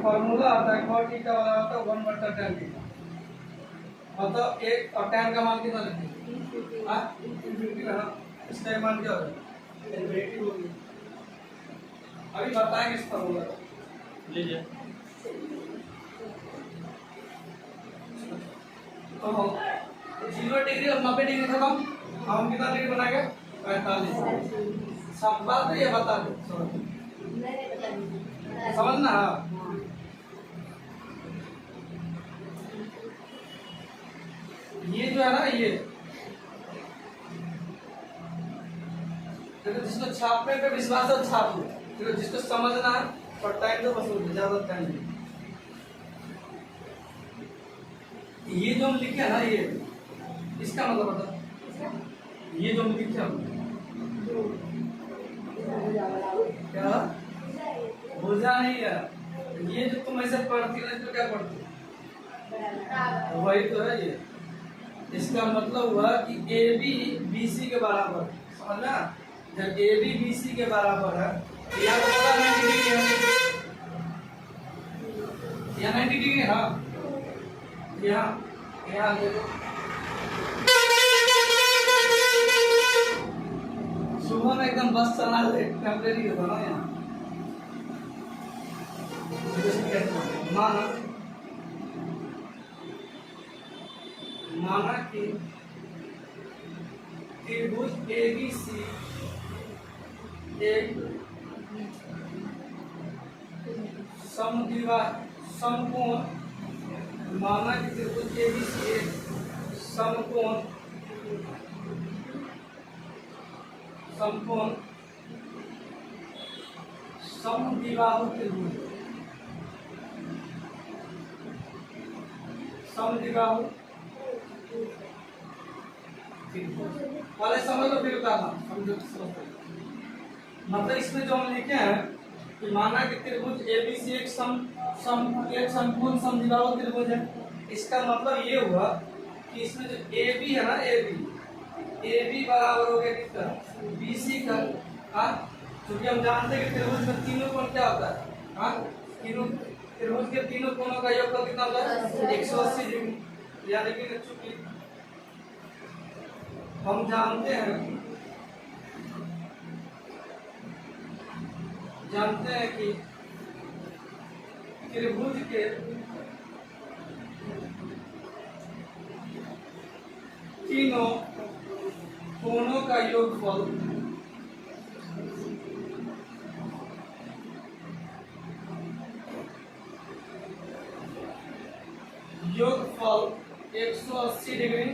Formula आता है cot theta वाला होता है 1/tan थीटा, मतलब एक और tan का मान कितना लेते हैं इनफिनिटी ना, इसका मान क्या होगा इनफिनिटी होगी। अभी बताएंगे इस फॉर्मूला को लीजिए। तो 0 डिग्री और 90 डिग्री खत्म, हम कितना डिग्री बनाएंगे 45। सब बात तो ये बता दो समझना। ये जो है ना ये देखो, जिसको छापने पे विश्वास है छाप लो, देखो जिसको समझना है और टाइम तो वसूल ज्यादा टाइम नहीं। ये जो हम लिखे है ना ये इसका मतलब बता, ये जो हम लिखे हम क्या भुजा नहीं है, ये जो तुम ऐसे पढ़ती ना तो क्या पढ़ती वही तो है ये। इसका मतलब हुआ कि ए बी बी सी के बराबर, समझना। जब ए बी बी सी के बराबर है तो यहाँ 90 डिग्री है, यहाँ 90 डिग्री है, यहाँ देखो सुबह में एकदम बस चलना टेम्परेरी होता ना यहाँ। माना कि त्रिभुज एबीसी एक समकोण, माना कि त्रिभुज एबीसी एक समकोण समद्विबाहु त्रिभुज, समद्विबाहु पहले समझ लो फिर बताना, समझो। मतलब इसमें जो हम लिखे हैं कि माना कि त्रिभुज एबीसी एक समकोण समद्विबाहु त्रिभुज है। इसका मतलब ये हुआ कि इसमें जो AB है ना AB बराबर हो गया किसका BC का। क्योंकि हम जानते हैं कि त्रिभुज में तीनों कोण क्या होता है, तीनों त्रिभुज के तीनों कोणों का योगफल कितना होता है 180 डिग्री। याद रखिए चूंकि हम जानते हैं कि त्रिभुज के तीनों कोणों का योगफल योगफल 180 डिग्री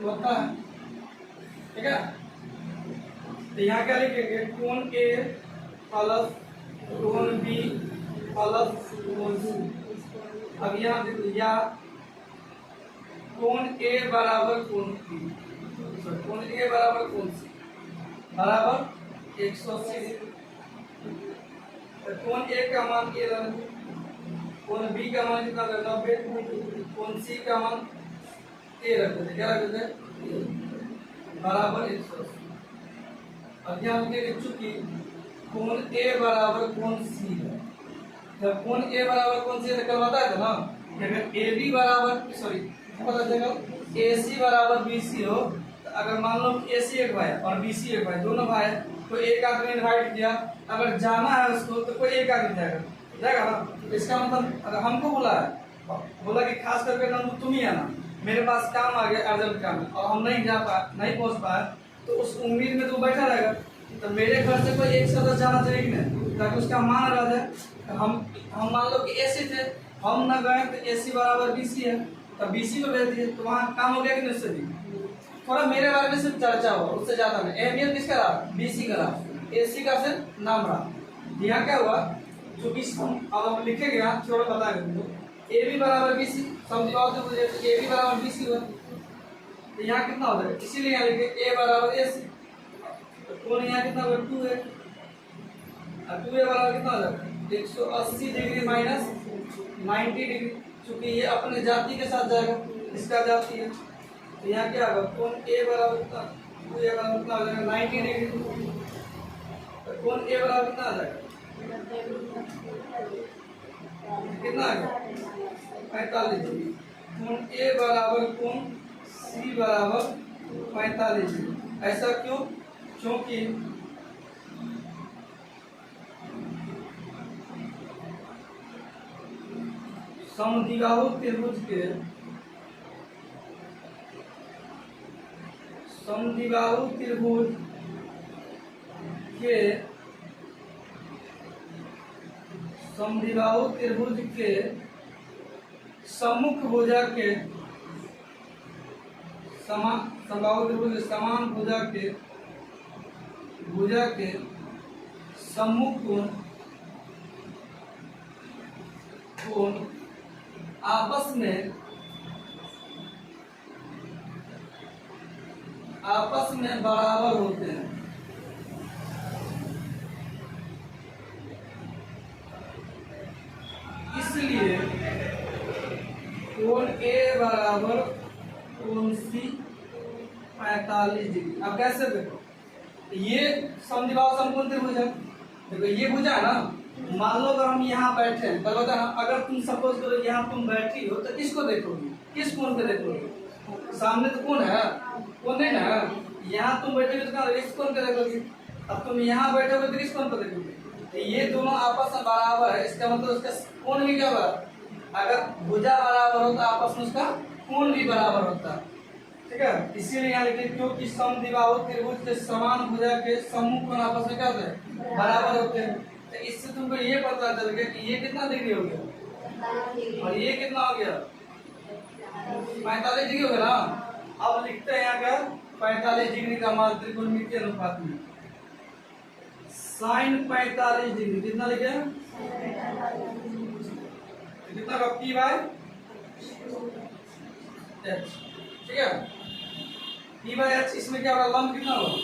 होता है, ठीक है। तो यहाँ क्या लिखेंगे कोण A प्लस कोण B प्लस कोण C। अब यहाँ या कोण A बराबर कोण B, कोण A बराबर कोण C बराबर 180 डिग्री। कोण A का मान A रख, कोण B का मान कितना 90, कोण C का मान A रख देते, क्या रख देते बराबर 180। अब यहाँ चूंकि कोण A बराबर कोण C है, जब कोण A बराबर कोण C है कल बताया था ना कि अगर AB बराबर पता चलेगा AC बराबर BC हो, तो अगर मान लो AC एक भाई और BC एक भाई, दोनों भाई तो एक आदमी इनवाइट किया, अगर जाना है उसको तो कोई एक आदमी जाएगा ना। इसका मतलब अगर हमको बोला कि खास करके नंदू तुम ही आना, मेरे पास काम आ गया अर्जेंट काम और हम नहीं पहुंच पाए, तो उस उम्मीद में तो बैठा रहेगा। तो मेरे घर से कोई एक सदस्य जाना चाहिए कि नहीं, ताकि उसका मान रह जाए। तो हम मान लो कि AC थे, हम ना गए तो AC बराबर BC है, तो BC को भेज दिए, तो वहाँ काम हो गया कि नहीं। उससे भी थोड़ा मेरे बारे में सिर्फ चर्चा हो, उससे ज्यादा नहीं। अहमियत किसका रहा BC का रहा, AC का सिर्फ नाम रहा। यहाँ क्या हुआ जो कि हम अब लिखेंगे यहाँ थोड़ा बताएंगे तुमको। AB बराबर BC समझो, AB बराबर BC हुआ, तो यहाँ कितना हो जाएगा, इसीलिए यहाँ लिखे A बराबर AC। तो कोण यहाँ कितना होगा 2A, और 2A बराबर कितना हो जाएगा 180 डिग्री माइनस 90 डिग्री, चूंकि ये अपने जाति के साथ जाएगा, इसका जाति है। तो यहाँ क्या होगा कोण A बराबर कितना 2A बराबर कितना हो जाएगा 90 डिग्री, तो कोण A बराबर कितना आ जाएगा कितना आ गया 45 डिग्री। कोण ए बराबर कोण सी बराबर 45 डिग्री। ऐसा क्यों? क्योंकि समद्विबाहु त्रिभुज के समद्विबाहु त्रिभुज के समद्विबाहु त्रिभुज के सम्मुख भुजा के समबाहु त्रिभुज के समान भुजा के सम्मुख कोण आपस में बराबर होते हैं। इसलिए कोण ए बराबर कोण सी 45 डिग्री। अब कैसे देखो, ये समद्विबाहु समकोण त्रिभुज है। देखो ये भुजा है ना, मान लो अगर हम यहाँ बैठे हैं, पर बता अगर तुम सपोज करो यहाँ तुम बैठी हो तो किसको देखोगे? किस कोण पे देखोगे? सामने तो कोण है, कोण नहीं ना। यहाँ तुम बैठोगे तो इस कोण पे देखोगे। अब तुम यहाँ बैठोगे तो किस कोण पे देखोगे? तो ये दोनों आपस में बराबर है, इसका मतलब उसका कोण भी क्या बराबर? अगर भुजा बराबर हो तो आपस में उसका कोण भी बराबर होता है। ठीक है, इसीलिए यहाँ लिखे क्योंकि समद्विबाहु त्रिभुज के समान भुजा के सम्मुख कोण आपस में क्या होते हैं? बराबर होते हैं। तो इससे तुमको ये पता चल गया कि ये कितना डिग्री हो गया और ये कितना हो गया 45 डिग्री हो गया ना। अब लिखते हैं यहाँ का 45 डिग्री का मान त्रिकोणमितीय अनुपात में साइन 45 डिग्री कितना लिखे? कितना का पी बाय एच। ठीक है, पी बाय एच। इसमें क्या होगा? लंब कितना होगा?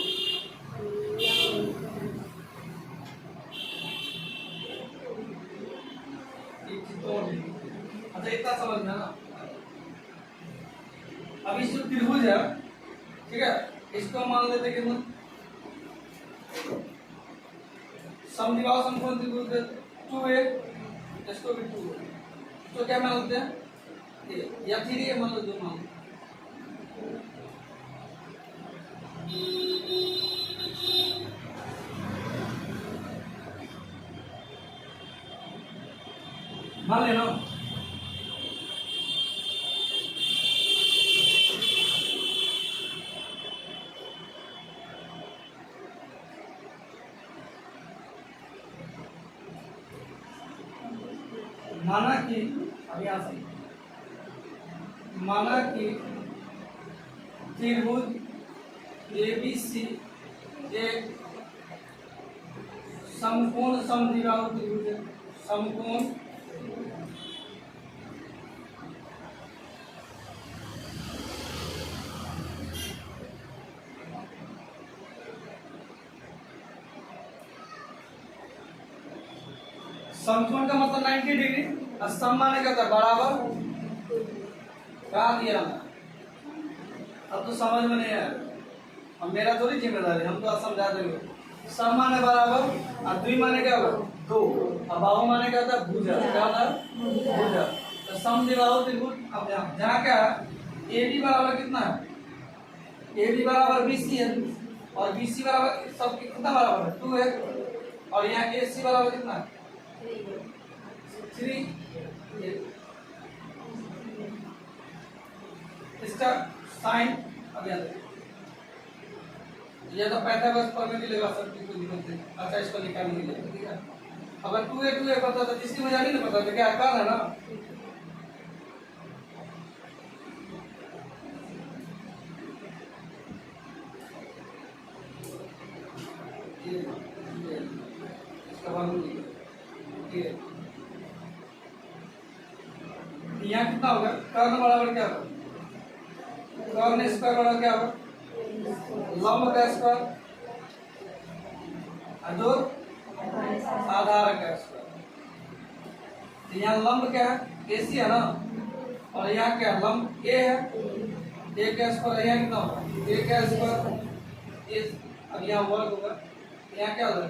अच्छा इतना समझना ना। अब इस जो त्रिभुज है, ठीक है, इसको मान लेते कितना? समद्विबाहु समकोण त्रिभुज 2a, इसको भी 2 तो क्या मान लेते हैं? या 3a मान लो, 2 मान लो। मान लेना माना कि त्रिभुज ABC एक समकोण समद्विबाहु त्रिभुज है। समकोण समकोण का मतलब 90 डिग्री और सम माने क्या था? बराबर कहा दिया ना। अब तो समझ में नहीं आया, अब मेरा थोड़ी जिम्मेदारी, हम तो समझा देंगे। सम माने बराबर और द्वि माने क्या होगा? 2 और बाहु माने क्या था? भुजा। क्या होता है? भुजा। तो समद्विबाहु त्रिभुज। अब जहाँ क्या है? AB बराबर कितना है? AB बराबर BC है और BC बराबर सब कितना बराबर है? 2 है। और यहाँ AC बराबर कितना है? 3। इसका साइन अब याद या तो पाइथागोरस प्रमेय लगा सकते कोई दिक्कत नहीं। अच्छा इसको निकाल लीजिए। ठीक है, अगर 2a पता तो तीसरी मजा नहीं पता तो क्या आकार है ना। यहाँ कितना होगा? कर्ण बराबर क्या होगा? कर्ण स्क्वायर बराबर क्या होगा? लंब का स्क्वायर जो आधार का स्क्वायर। तो यहाँ लंब क्या है? AC है ना, और यहाँ क्या लंब A है। A का स्क्वायर यहाँ कितना होगा? A का स्क्वायर। अब यहाँ वर्ग होगा, यहाँ क्या होगा?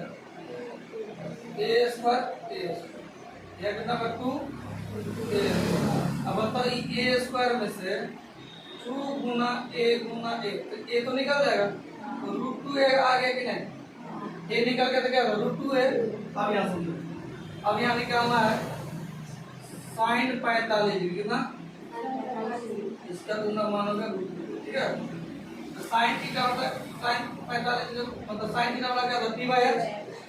A square A square. यह कितना होगा 2 a। अब बताओ ए स्क्वायर में से 2 गुना a गुना a, तो a तो निकल जाएगा, तो √2a आ गया कि नहीं, a निकल के तो क्या होगा √2a। अब यहाँ समझो, अब यहाँ निकालना है sin 45 डिग्री, कितना, इसका तुमने मानोगे √2, ठीक है। तो sin थीटा होता है sin 45 मतलब sin थीटा वाला क्या होता है p बाय h।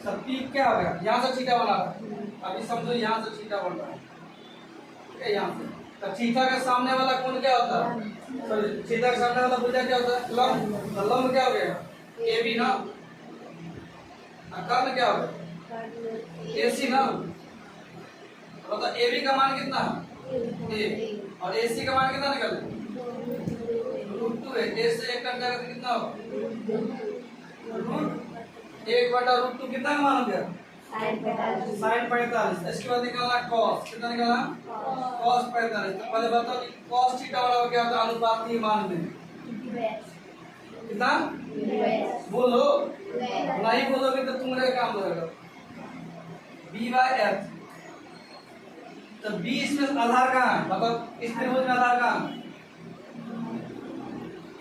सब p क्या हो गया, यहाँ से थीटा बना रहा है, अभी समझो यहाँ से थीटा बन रहा है, ठीक है, यहाँ से। तो थीटा के सामने वाला कोण क्या होता है, सॉरी थीटा के सामने वाला भुजा क्या होता है, लंब। तो लंब क्या हो गया AB ना, कर्ण क्या हो गया AC ना। मतलब AB का मान कितना a और AC का मान कितना निकल √2 है, a से 1 कट जाएगा तो कितना होगा √1/√2, कितना का मान हो गया sin 45। इसके बाद निकालना cos, कितना निकालना cos 45। तो पहले बताओ कि cos थीटा वाला क्या होता है अनुपातीय मान में, कितना बोलो, नहीं बोलोगे तो तुम्हारे काम लगेगा b/h। तो b इसमें आधार कहाँ है, मतलब इस त्रिभुज में आधार कहाँ है,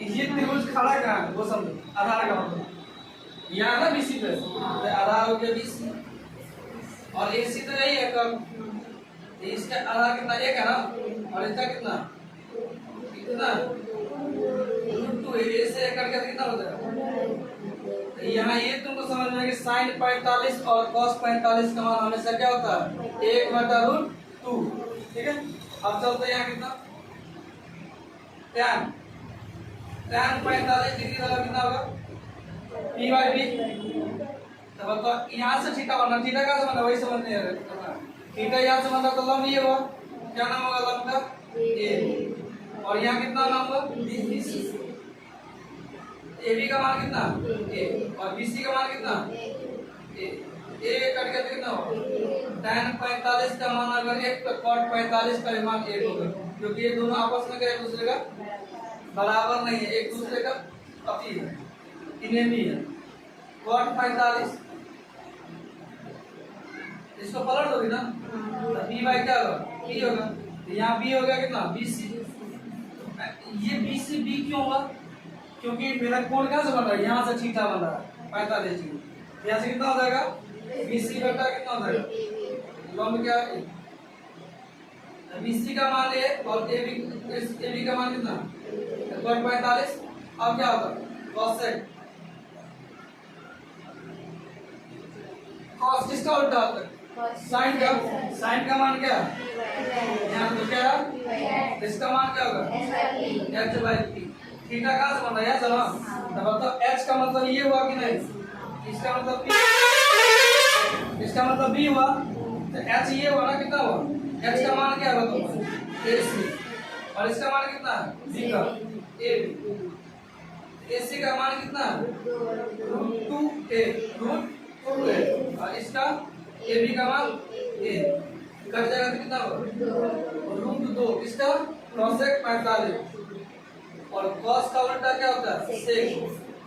ये त्रिभुज खड़ा कहाँ है वो समझो, आधार का मतलब यहाँ ना BC पे, तो आधार हो गया BC और AC तो यही है कम, इसका आधार कितना 1 है ना, और इसका कितना कितना √2 है, A से 1 करके कितना हो जाएगा। तो यहाँ ये तुमको समझ में है कि sin 45 और cos 45 का मान हमेशा क्या होता है 1/√2, ठीक है। अब चलते यहाँ कितना tan 45 डिग्री वाला कितना होगा p/b। तो बताओ यहाँ से थीटा बनना, थीटा कहाँ से बनना वही समझ नहीं आ रहा, थीटा यहाँ से बनना तो लंब ये हुआ, क्या नाम होगा लंब का a, और यहाँ कितना नाम होगा BC। AB का मान कितना a और BC का मान कितना a कट गया तो कितना होगा tan 45 का मान अगर 1 तो cot 45 का मान 1 होगा, क्योंकि ये दोनों आपस में एक दूसरे का बराबर नहीं है, एक दूसरे का अति है, इन्हें भी है cot 45। इसको पलट दोगे ना तो b बाय क्या होगा b होगा, तो यहाँ b हो गया कितना BC। ये BC b क्यों हुआ, क्योंकि मेरा कोण कहाँ से बन रहा है, यहाँ से थीटा बन रहा है 45 डिग्री, यहाँ से कितना हो जाएगा BC बटा कितना हो जाएगा लंब क्या है BC का मान है और AB का मान कितना cot 45। अब क्या होगा cosec, cos किसका उल्टा होता है sin का, sin का मान क्या यहाँ तो क्या है, इसका मान क्या होगा h/p। थीटा कहाँ से बन रहा है चलो, तो बताओ h का मतलब ये हुआ कि नहीं, इसका मतलब p, इसका मतलब b हुआ, तो h ये हुआ ना, कितना हुआ h का मान क्या होगा तो AC, और इसका मान कितना b का AB, AC का मान कितना √2a और इसका AB का मान a, कट जाएगा तो कितना होगा √2, इसका cosec 45 और cos का उल्टा क्या होता है sec,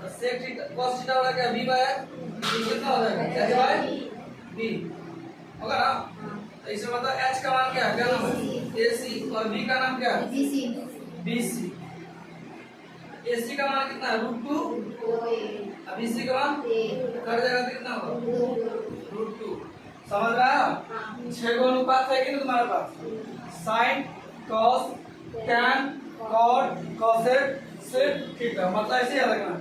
तो sec थीटा cos थीटा वाला क्या b/h, कितना हो जाएगा h/b होगा ना। तो इसमें मतलब h का मान क्या है, क्या नाम है AC और b का नाम क्या है BC। AC का मान कितना है √2 अब BC का मान कर जाएगा तो कितना होगा √2। समझ रहा है, 6 को अनुपात है कि नहीं तुम्हारे पास, sin cos tan cot cosec sec theta, मतलब ऐसे याद रखना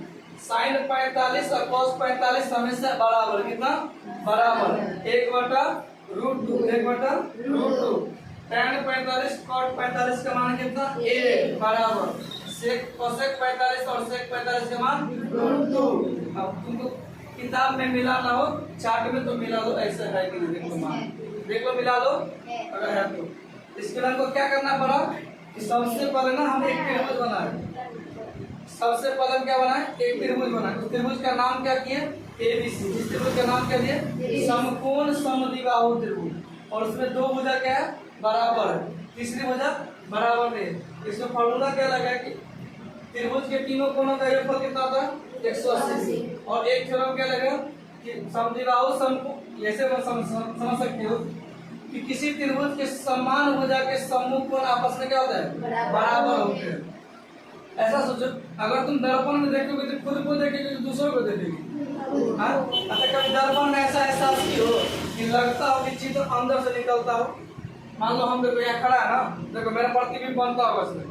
sin 45 और cos 45 हमेशा बराबर, कितना बराबर 1/√2 1/√2। tan 45 cot 45 का मान कितना a बराबर sec cosec 45 और sec 45 का मान √2। अब तुमको किताब में मिला ना हो चार्ट में तो मिला दो, ऐसा है कि नहीं देख लो मान, देख लो मिला दो अगर है तो। इसके लिए हमको क्या करना पड़ा कि सबसे पहले ना हम एक त्रिभुज बनाए, सबसे पहले क्या बनाए एक त्रिभुज बनाए, उस त्रिभुज का नाम क्या किए ABC। इस त्रिभुज का नाम क्या दिए समकोण समद्विबाहु त्रिभुज, और उसमें दो भुजा क्या है बराबर है, तीसरी भुजा बराबर नहीं है। इसमें फॉर्मूला क्या लगा कि त्रिभुज के तीनों कोणों का योगफल कितना होता है 180, और एक थ्योरम क्या लगा कि समद्विबाहु समकोण, ऐसे समझ सकते हो कि किसी त्रिभुज के समान भुजा के सम्मुख कोण आपस में क्या होता है, बराबर होते हैं। ऐसा सोचो, अगर तुम दर्पण में देखोगे तो खुद को देखेगी तो दूसरों को देखेगी। अच्छा कभी दर्पण में ऐसा एहसास की हो कि लगता हो कि चित्र अंदर से निकलता हो? मान लो हम देखो यहाँ खड़ा है ना, देखो मेरा प्रतिबिंब बनता होगा इसमें,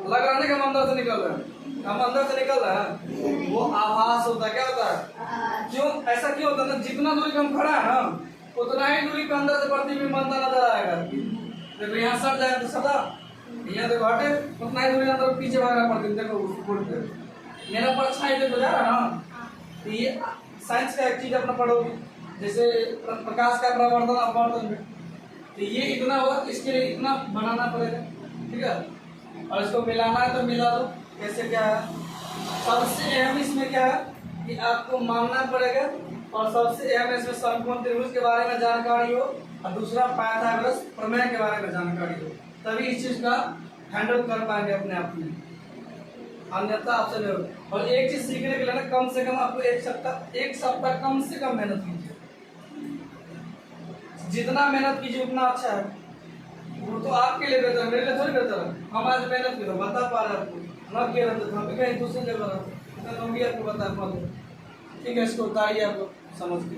लग रहा है कि हम अंदर से निकल रहे हैं, हम अंदर से निकल रहे हैं, वो आभास होता है। क्या होता है? क्यों ऐसा क्यों होता है? जितना दूरी पे हम खड़ा है ना उतना ही दूरी पे अंदर से प्रतिबिंब बनता नजर आएगा। देखो यहाँ सट जाए तो सटा, यहाँ देखो हटे, उतना ही दूरी अंदर पीछे भागना पड़ती। देखो मेरा परछाई देखो जा रहा ना, तो ये साइंस का एक चीज अपना पढ़ोगे, जैसे प्रकाश का प्रवर्धन अपवर्तन में, तो ये इतना होगा, इसके लिए इतना बनाना पड़ेगा, ठीक है। और इसको मिलाना है तो मिला दो। कैसे क्या है? सबसे अहम इसमें क्या है कि आपको मानना पड़ेगा, और सबसे अहम इसमें समकोण त्रिभुज के बारे में जानकारी हो, और दूसरा पाइथागोरस प्रमेय के बारे में जानकारी हो, तभी इस चीज का हैंडल कर पाएंगे अपने आप में, अन्यथा आपसे नहीं होगा। और एक चीज सीखने के लिए ना कम से कम आपको एक सप्ताह कम से कम मेहनत कीजिए। जितना मेहनत कीजिए उतना अच्छा है। वो तो आपके लिए बेहतर है, मेरे लिए थोड़ी बेहतर है। हम आज मेहनत करो, बता पा रहे आपको, न किया रहते तो हम भी कहीं दूसरी जगह रहते, हम भी आपको बता पाते। ठीक है, इसको उतारिए आप समझ के।